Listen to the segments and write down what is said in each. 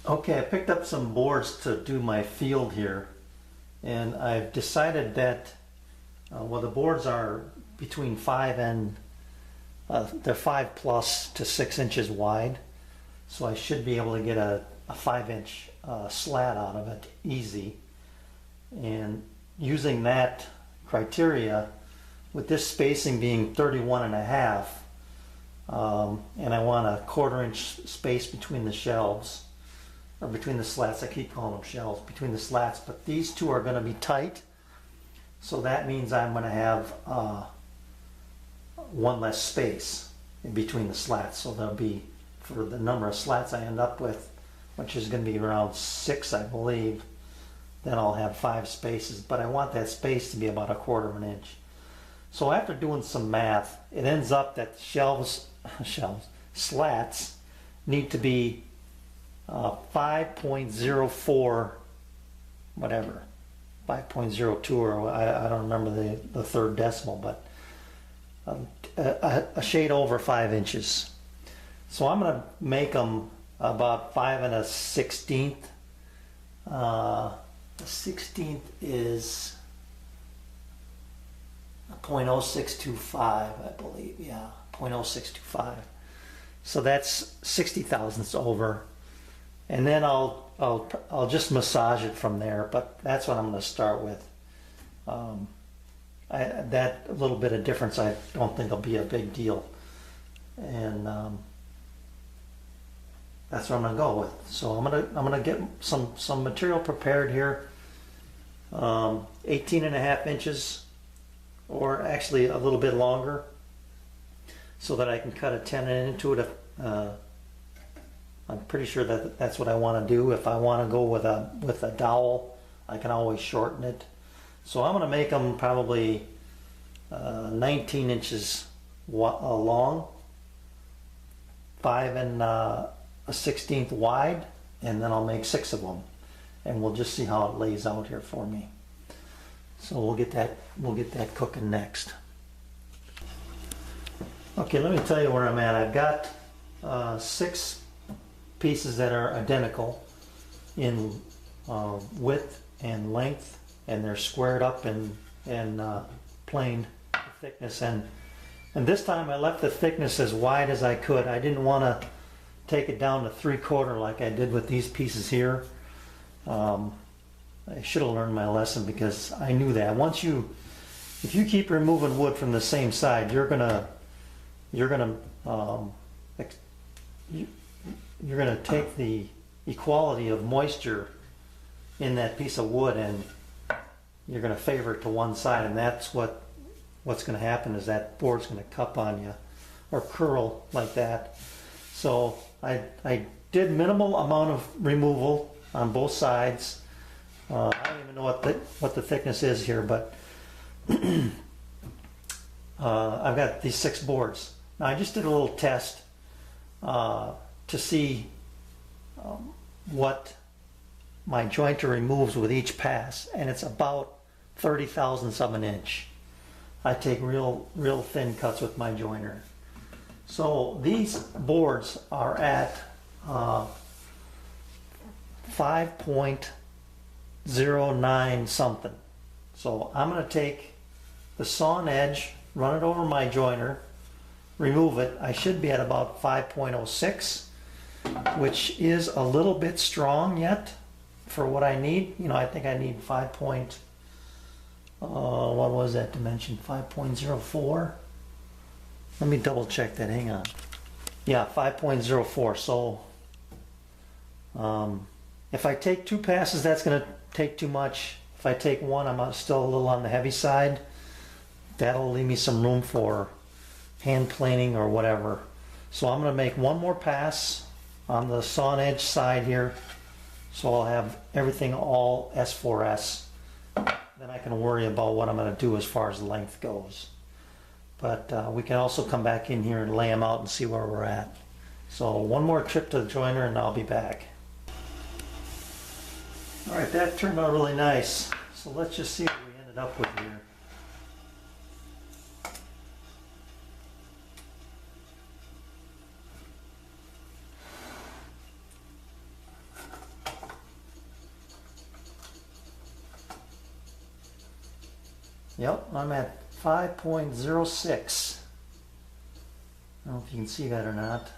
Okay, I picked up some boards to do my field here, and I've decided that, well, the boards are between 5 and, they're 5 plus to 6 inches wide, so I should be able to get a 5-inch slat out of it easy. And using that criteria, with this spacing being 31 and a half, and I want a 1/4 inch space between the shelves, or between the slats. I keep calling them shelves, between the slats, but these two are going to be tight, so that means I'm going to have one less space in between the slats. So there'll be, for the number of slats I end up with, which is going to be around 6, I believe, then I'll have 5 spaces, but I want that space to be about 1/4 inch. So after doing some math, it ends up that slats need to be 5.04, whatever, 5.02, or I don't remember the third decimal, but a shade over 5 inches. So I'm going to make them about 5 1/16. A 16th is 0.0625, I believe. Yeah, 0.0625. So that's 60 thousandths over. And then I'll just massage it from there, but that's what I'm going to start with. That little bit of difference I don't think will be a big deal, and that's what I'm going to go with. So I'm gonna get some material prepared here. 18 and a half inches, or actually a little bit longer, so that I can cut a tenon into it. I'm pretty sure that that's what I want to do. If I want to go with a dowel, I can always shorten it. So I'm going to make them probably 19 inches long, 5 1/16 wide, and then I'll make 6 of them, and we'll just see how it lays out here for me. So we'll get that cooking next. Okay, let me tell you where I'm at. I've got 6 pieces that are identical in width and length, and they're squared up and planed thickness, and this time I left the thickness as wide as I could. I didn't want to take it down to 3/4 like I did with these pieces here. I should have learned my lesson, because I knew that if you keep removing wood from the same side, you're gonna take the equality of moisture in that piece of wood, and you're going to favor it to one side, and that's what's going to happen, is that board's going to cup on you or curl like that. So I did minimal amount of removal on both sides. I don't even know what the thickness is here, but I've got these 6 boards. Now I just did a little test to see what my jointer removes with each pass, and it's about 30 thousandths of an inch. I take real thin cuts with my jointer. So these boards are at 5.09 something. So I'm going to take the sawn edge, run it over my jointer, remove it. I should be at about 5.06, which is a little bit strong yet for what I need. You know, I think I need 5. What was that dimension? 5.04. Let me double check that. Hang on. Yeah, 5.04. So if I take 2 passes, that's going to take too much. If I take 1, I'm still a little on the heavy side. That'll leave me some room for hand planing or whatever. So I'm going to make 1 more pass on the sawn edge side here, so I'll have everything all S4S. Then I can worry about what I'm going to do as far as length goes. But we can also come back in here and lay them out and see where we're at. So 1 more trip to the joiner and I'll be back. All right, that turned out really nice. So let's just see what we ended up with here. Yep, I'm at 5.06. I don't know if you can see that or not.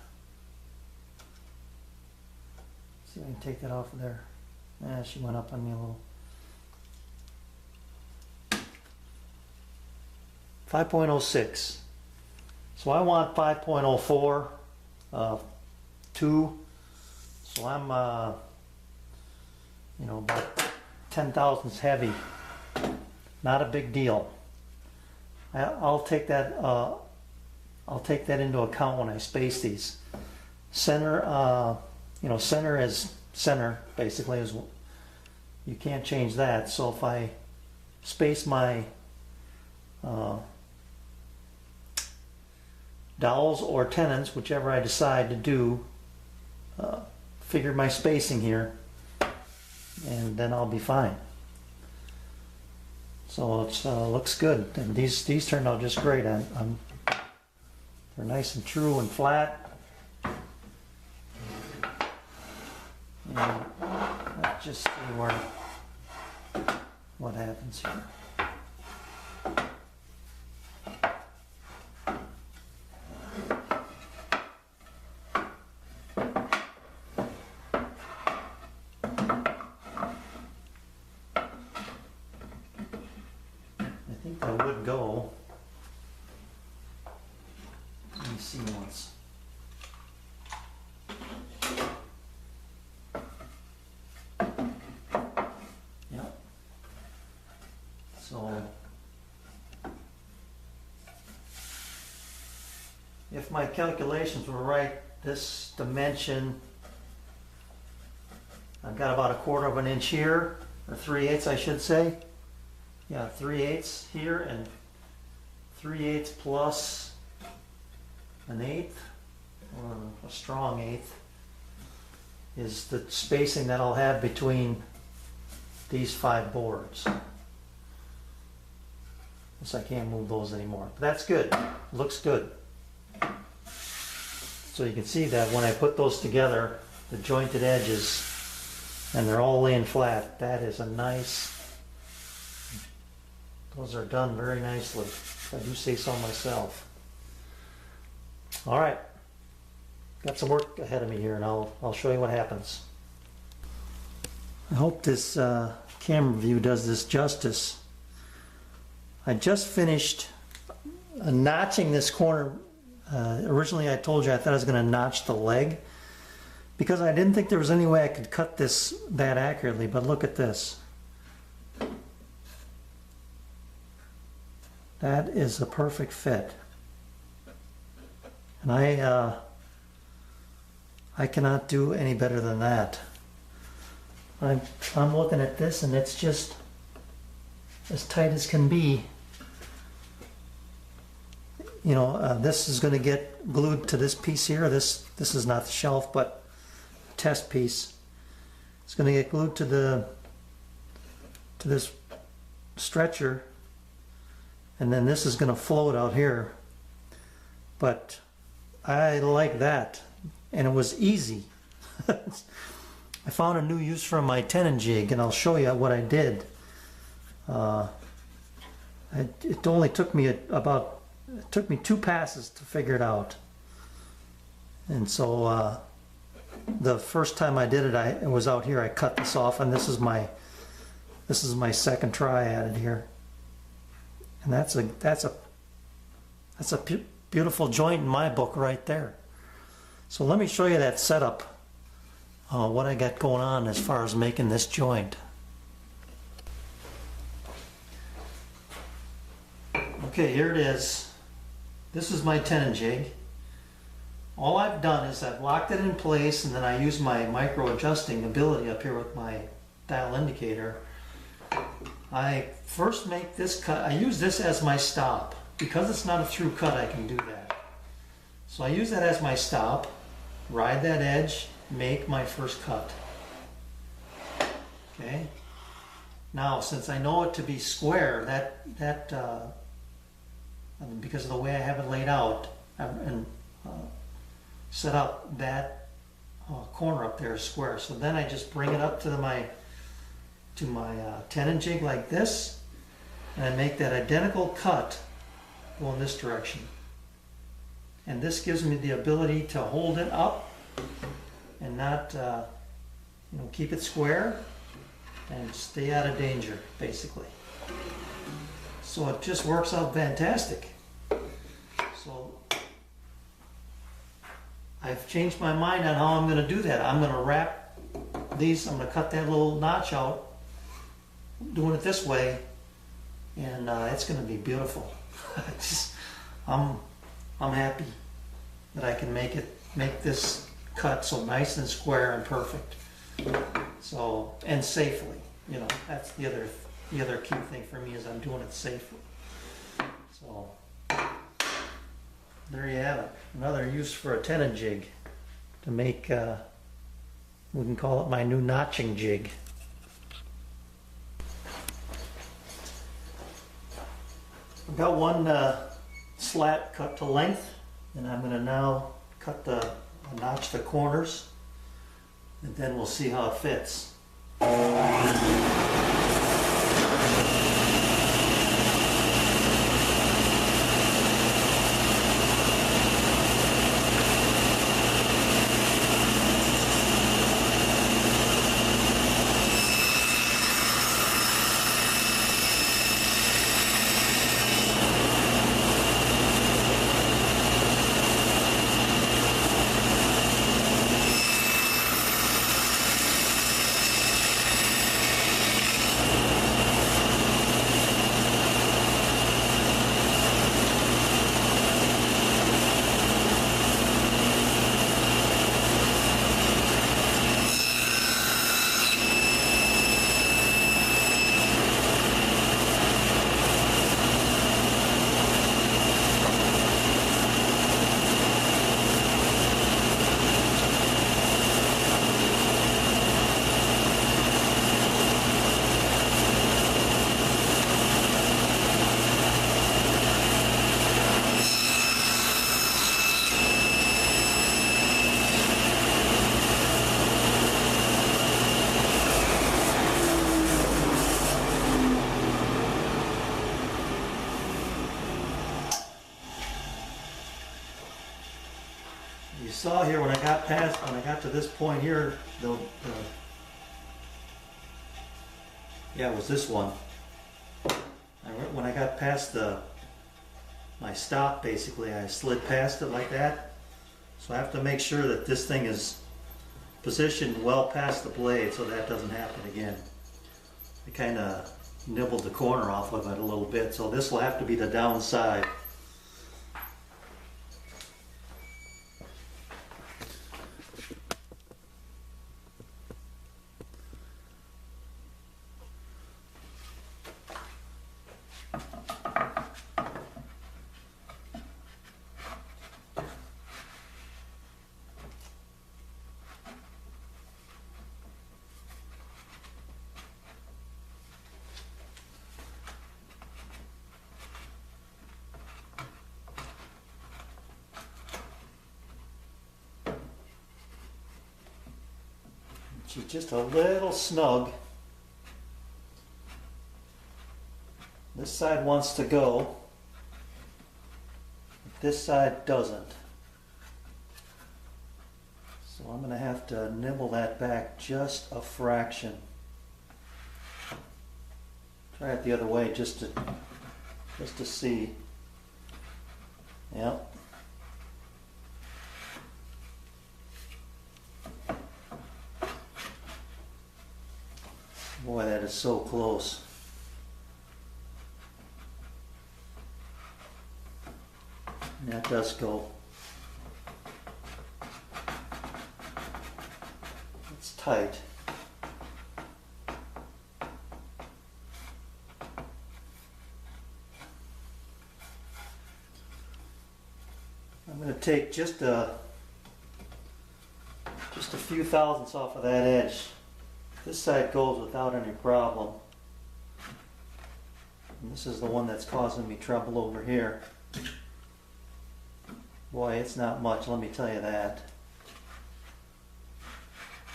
See if I can take that off of there. She went up on me a little. 5.06. So I want 5.04, 2. So I'm, about 10 thousandths heavy. Not a big deal. I'll take that. I'll take that into account when I space these. Center, center is center. Basically, is you can't change that. So if I space my dowels or tenons, whichever I decide to do, figure my spacing here, and then I'll be fine. So it looks good, and these turned out just great. They're nice and true and flat. And let's just see what happens here. I think that would go. Let me see once. Yep. So if my calculations were right, this dimension, I've got about 1/4 of an inch here, or 3/8 I should say. Yeah, 3/8 here and 3/8 plus an 1/8, or a strong 1/8, is the spacing that I'll have between these 5 boards. Guess I can't move those anymore. But that's good. Looks good. So you can see that when I put those together, the jointed edges, and they're all laying flat, that is a nice. Those are done very nicely, if I do say so myself. All right, got some work ahead of me here, and I'll show you what happens. I hope this camera view does this justice. I just finished notching this corner. Originally I told you I thought I was going to notch the leg because I didn't think there was any way I could cut this that accurately, but look at this. That is a perfect fit. And I cannot do any better than that. I'm looking at this and it's just as tight as can be. You know, this is going to get glued to this piece here. This is not the shelf, but test piece. It's going to get glued to this stretcher, and then this is going to float out here. But I like that, and it was easy. I found a new use for my tenon jig, and I'll show you what I did. It only took me it took me 2 passes to figure it out. And so the first time I did it, it was out here. I cut this off, and this is my second try at it here. And that's a beautiful joint in my book right there. So let me show you that setup, what I got going on as far as making this joint. Okay, here it is. This is my tenon jig. All I've done is I've locked it in place, and then I use my micro adjusting ability up here with my dial indicator. I first make this cut. I use this as my stop. Because it's not a through cut, I can do that. So I use that as my stop, ride that edge, make my first cut. Okay. Now, since I know it to be square, because of the way I have it laid out and set up, that corner up there is square. So then I just bring it up to my tenon jig like this, and I make that identical cut go in this direction. And this gives me the ability to hold it up and not, keep it square and stay out of danger, basically. So it just works out fantastic. So I've changed my mind on how I'm going to do that. I'm going to wrap these, I'm going to cut that little notch out, doing it this way, and it's going to be beautiful. I'm happy that I can make this cut so nice and square and perfect. So, and safely, that's the other key thing for me, is I'm doing it safely. So there you have it. Another use for a tenon jig to make, we can call it my new notching jig. I've got one slat cut to length, and I'm going to now notch the corners, and then we'll see how it fits. You saw here when I got to this point here, it was this one. When I got past my stop, basically, I slid past it like that. So I have to make sure that this thing is positioned well past the blade so that doesn't happen again. I kind of nibbled the corner off of it a little bit, so this will have to be the downside. She's just a little snug. This side wants to go, but this side doesn't. So I'm going to have to nibble that back just a fraction. Try it the other way just to see. Yep. Boy, that is so close. And that does go. It's tight. I'm going to take just a few thousandths off of that edge. This side goes without any problem. And this is the one that's causing me trouble over here. Boy, it's not much, let me tell you that.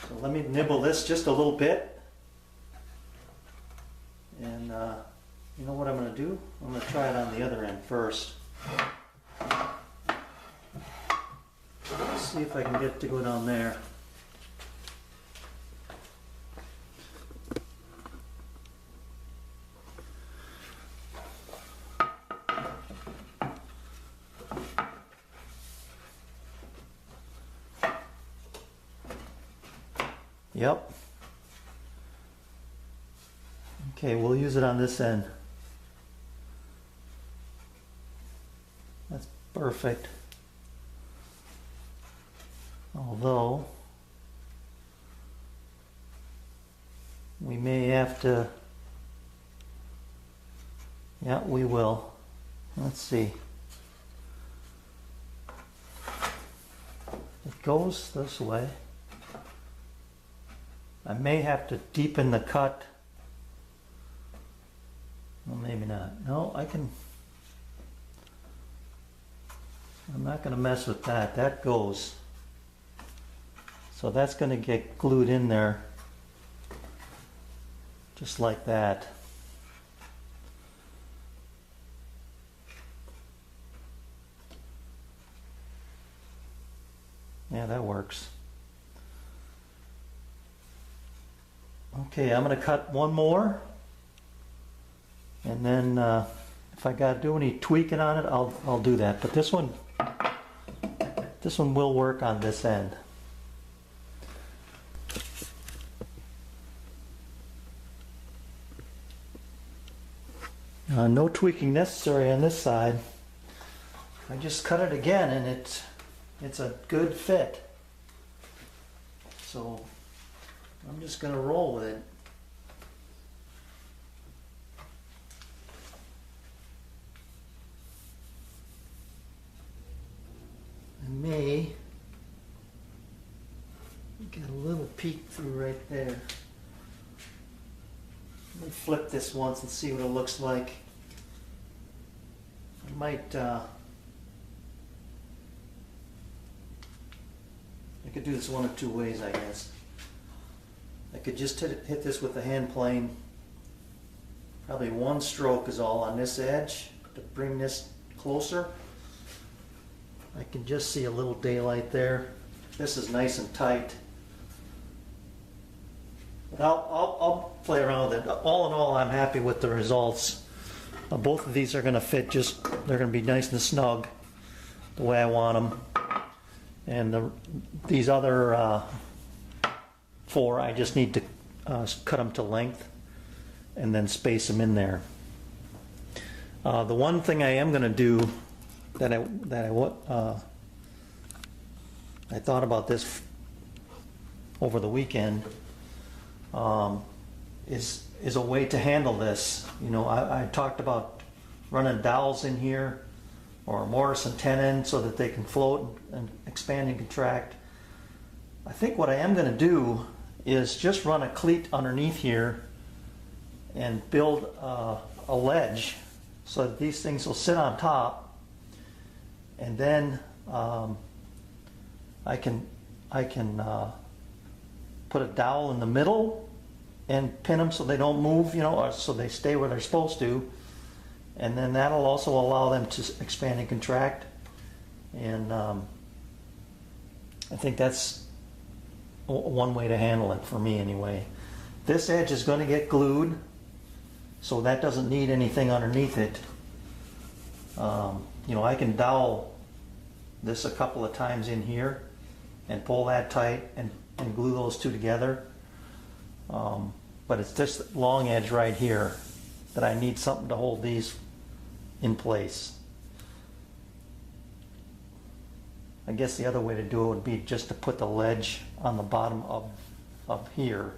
So let me nibble this just a little bit. And You know what I'm going to do? I'm going to try it on the other end first. Let's see if I can get it to go down there. Yep. Okay, we'll use it on this end. That's perfect. Although, we may have to, yeah, we will. Let's see. It goes this way. I may have to deepen the cut. Well, maybe not. No, I can. I'm not going to mess with that. That goes. So that's going to get glued in there. Just like that. Yeah, that works. Okay, I'm going to cut one more, and then if I got to do any tweaking on it, I'll do that. But this one will work on this end. No tweaking necessary on this side. I just cut it again, and it's a good fit. So I'm just going to roll with it. I may get a little peek through right there. Let me flip this once and see what it looks like. I might, I could do this one of two ways, I guess. I could just hit this with the hand plane. Probably one stroke is all on this edge to bring this closer. I can just see a little daylight there. This is nice and tight. But I'll play around with it. All in all, I'm happy with the results. Both of these are going to fit they're going to be nice and snug the way I want them. And these other 4, I just need to cut them to length and then space them in there. The one thing I am going to do that I thought about this over the weekend is a way to handle this. You know, I talked about running dowels in here or Morrison tenon so that they can float and expand and contract. I think what I am going to do is just run a cleat underneath here and build a ledge so that these things will sit on top, and then I can put a dowel in the middle and pin them so they don't move, you know, or so they stay where they're supposed to, and then that'll also allow them to expand and contract. And I think that's one way to handle it for me anyway. This edge is going to get glued, so that doesn't need anything underneath it. You know, I can dowel this a couple of times in here and pull that tight and glue those two together. But it's this long edge right here that I need something to hold these in place. I guess the other way to do it would be just to put the ledge on the bottom of here.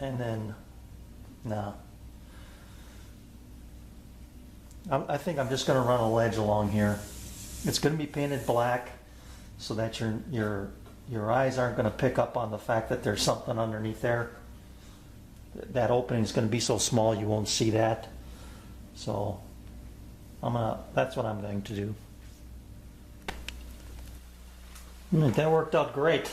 And then, no. I think I'm just going to run a ledge along here. It's going to be painted black so that your eyes aren't going to pick up on the fact that there's something underneath there. That opening is going to be so small you won't see that. So that's what I'm going to do. That worked out great.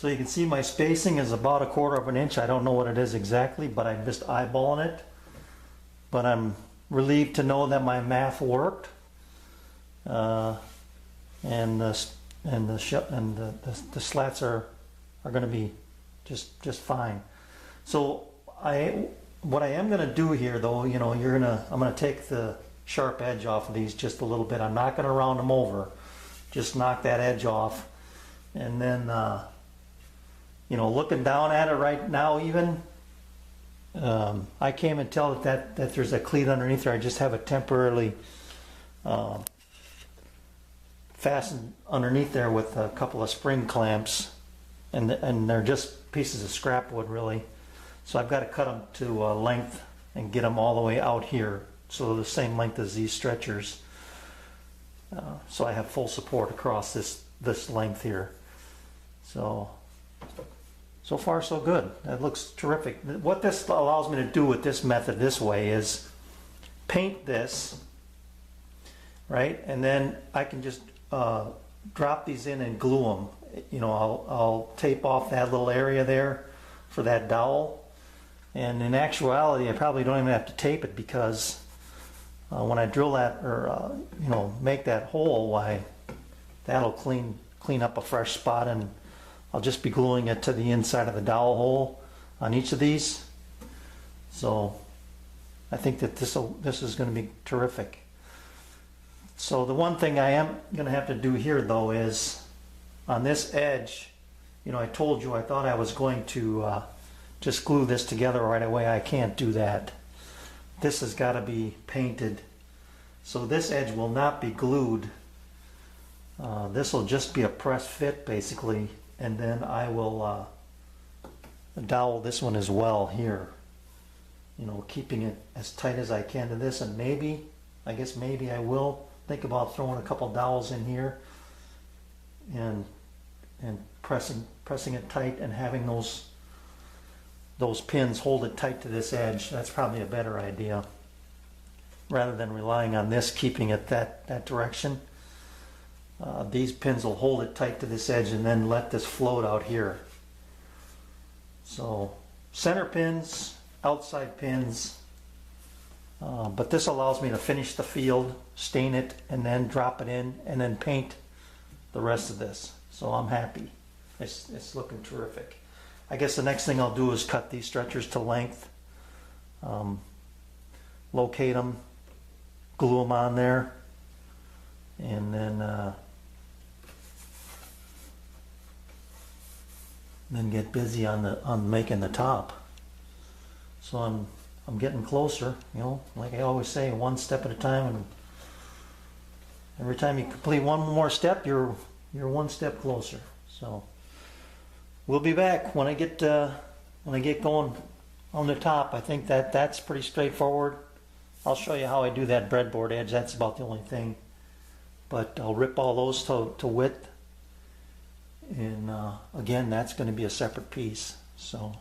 So you can see my spacing is about 1/4 of an inch. I don't know what it is exactly, but I'm just eyeballing it. But I'm relieved to know that my math worked. And the slats are going to be just fine. So what I am going to do here, though, I'm going to take the sharp edge off of these just a little bit. I'm not going to round them over. Just knock that edge off, and then looking down at it right now, even I can't even tell that there's a cleat underneath there. I just have it temporarily fastened underneath there with a couple of spring clamps, and they're just pieces of scrap wood, really. So I've got to cut them to length and get them all the way out here, so they're the same length as these stretchers. So I have full support across this length here. So far so good. That looks terrific. What this allows me to do with this method this way is paint this, right? And then I can just drop these in and glue them. I'll tape off that little area there for that dowel. And in actuality, I probably don't even have to tape it, because when I drill that, or make that hole, why, that'll clean up a fresh spot, and I'll just be gluing it to the inside of the dowel hole on each of these. So I think that this is going to be terrific. So the one thing I am going to have to do here, though, is on this edge, I told you I thought I was going to just glue this together right away. I can't do that. This has got to be painted. So this edge will not be glued. This will just be a press fit, basically, and then I will dowel this one as well here, keeping it as tight as I can to this. And maybe I will think about throwing a couple dowels in here and pressing it tight, and having those pins hold it tight to this edge. That's probably a better idea, rather than relying on this keeping it that direction. These pins will hold it tight to this edge, and then let this float out here. So center pins, outside pins, but this allows me to finish the field, stain it, and then drop it in, and then paint the rest of this. So I'm happy. It's looking terrific. I guess the next thing I'll do is cut these stretchers to length, locate them, glue them on there, and then get busy on making the top. So I'm getting closer, like I always say, one step at a time, and every time you complete one more step, you're one step closer. So we'll be back when I get going on the top. I think that's pretty straightforward. I'll show you how I do that breadboard edge. That's about the only thing. But I'll rip all those to width, and again, that's going to be a separate piece. So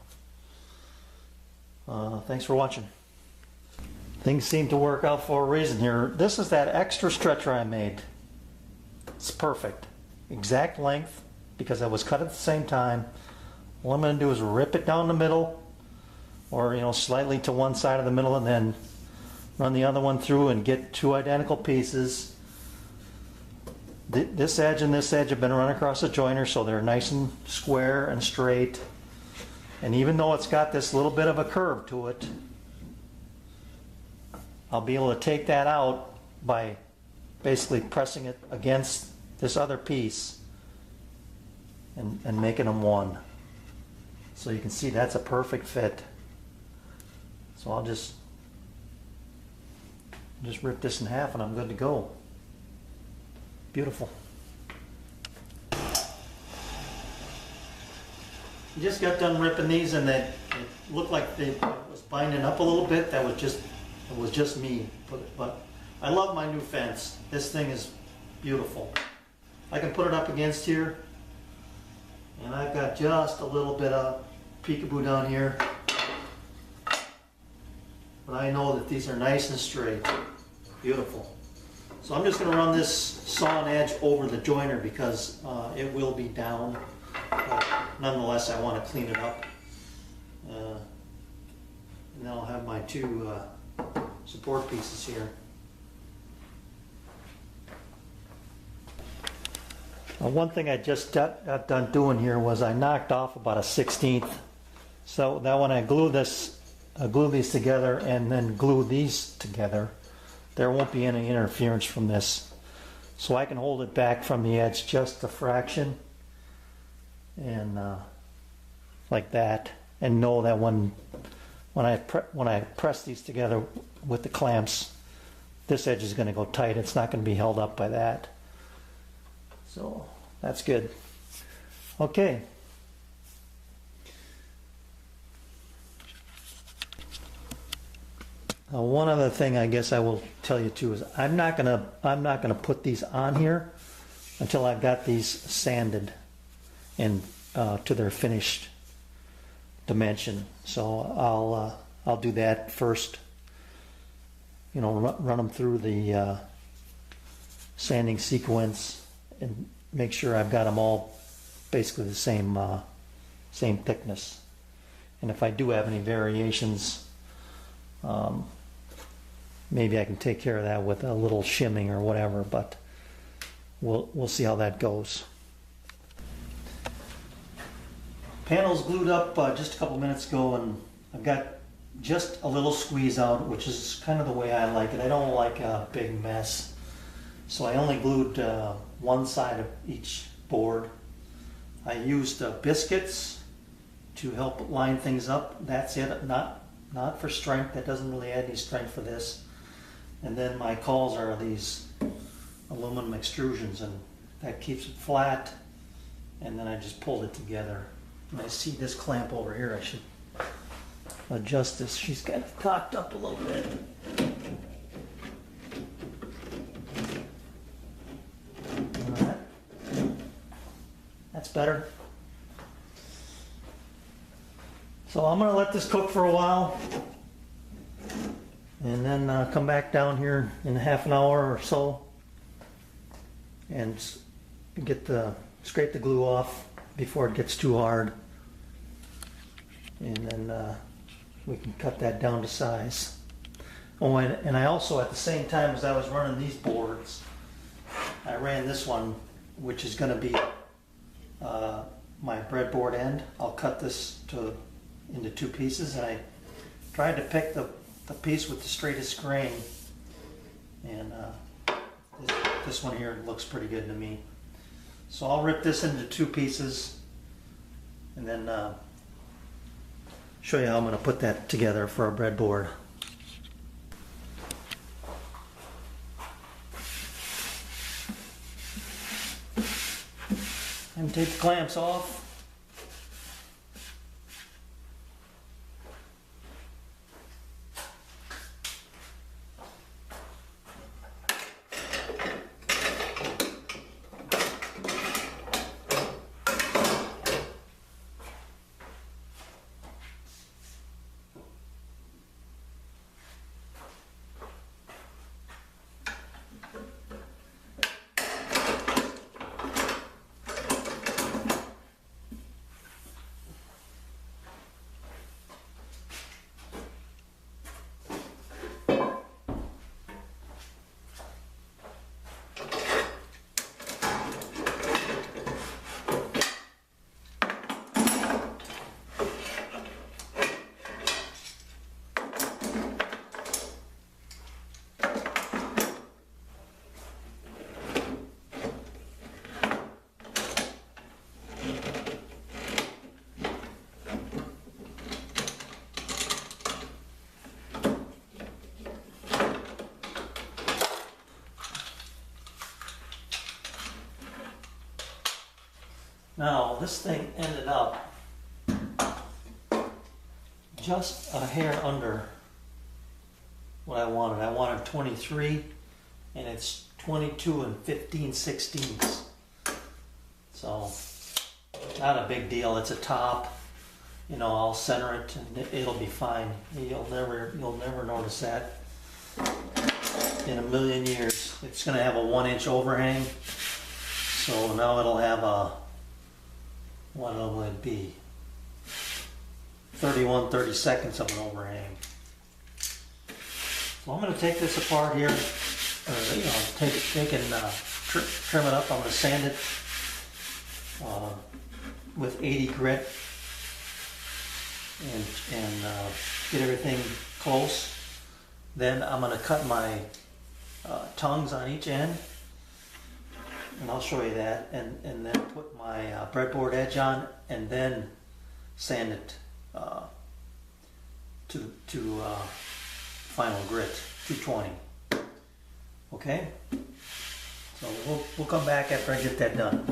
thanks for watching. Things seem to work out for a reason here. This is that extra stretcher I made. It's perfect. Exact length, because it was cut at the same time. All I'm going to do is rip it down the middle, or slightly to one side of the middle, and then run the other one through and get two identical pieces. This edge and this edge have been run across the joiner, so they're nice and square and straight. And even though it's got this little bit of a curve to it, I'll be able to take that out by basically pressing it against this other piece and making them one. So you can see that's a perfect fit. So I'll just rip this in half, and I'm good to go. Beautiful. Just got done ripping these, and it looked like it was binding up a little bit. It was just me. But I love my new fence. This thing is beautiful. I can put it up against here, and I've got just a little bit of peekaboo down here. But I know that these are nice and straight. Beautiful. So I'm just going to run this sawn edge over the joiner, because it will be down. nonetheless, I want to clean it up. And then I'll have my two support pieces here. One thing I just got done doing here was I knocked off about a 1/16. So that when I glue these together and then glue these together, there won't be any interference from this. So I can hold it back from the edge just a fraction, and like that, and know that when I press these together with the clamps, this edge is going to go tight. It's not going to be held up by that. So that's good. Okay. One other thing I guess I will tell you too is I'm not gonna put these on here until I've got these sanded and to their finished dimension. So I'll do that first. You know, run them through the sanding sequence and make sure I've got them all basically the same thickness. And if I do have any variations, maybe I can take care of that with a little shimming or whatever, but we'll see how that goes. Panel's glued up just a couple minutes ago, and I've got just a little squeeze out, which is kind of the way I like it. I don't like a big mess. So I only glued one side of each board. I used biscuits to help line things up. That's it, not for strength. That doesn't really add any strength for this. And then my cauls are these aluminum extrusions, and that keeps it flat. And then I just pulled it together. And I see this clamp over here. I should adjust this. She's kind of cocked up a little bit. All right. That's better. So I'm going to let this cook for a while, and then come back down here in a half an hour or so and scrape the glue off before it gets too hard, and then we can cut that down to size. Oh, and I also, at the same time as I was running these boards, I ran this one, which is going to be my breadboard end. I'll cut this into two pieces, and I tried to pick the piece with the straightest grain, and this one here looks pretty good to me. So I'll rip this into two pieces and then show you how I'm going to put that together for a breadboard. And take the clamps off. Now, this thing ended up just a hair under what I wanted. I wanted 23, and it's 22 and 15/16. So, not a big deal. It's a top. You know, I'll center it, and it'll be fine. You'll never notice that in a million years. It's going to have a 1-inch overhang, so now it'll have a what will it be? 30 seconds of an overhang. So I'm going to take this apart here, or take and trim it up. I'm going to sand it with 80 grit and get everything close. Then I'm going to cut my tongues on each end, and I'll show you that, and then put my breadboard edge on, and then sand it to final grit, 220. Okay, so we'll come back after I get that done.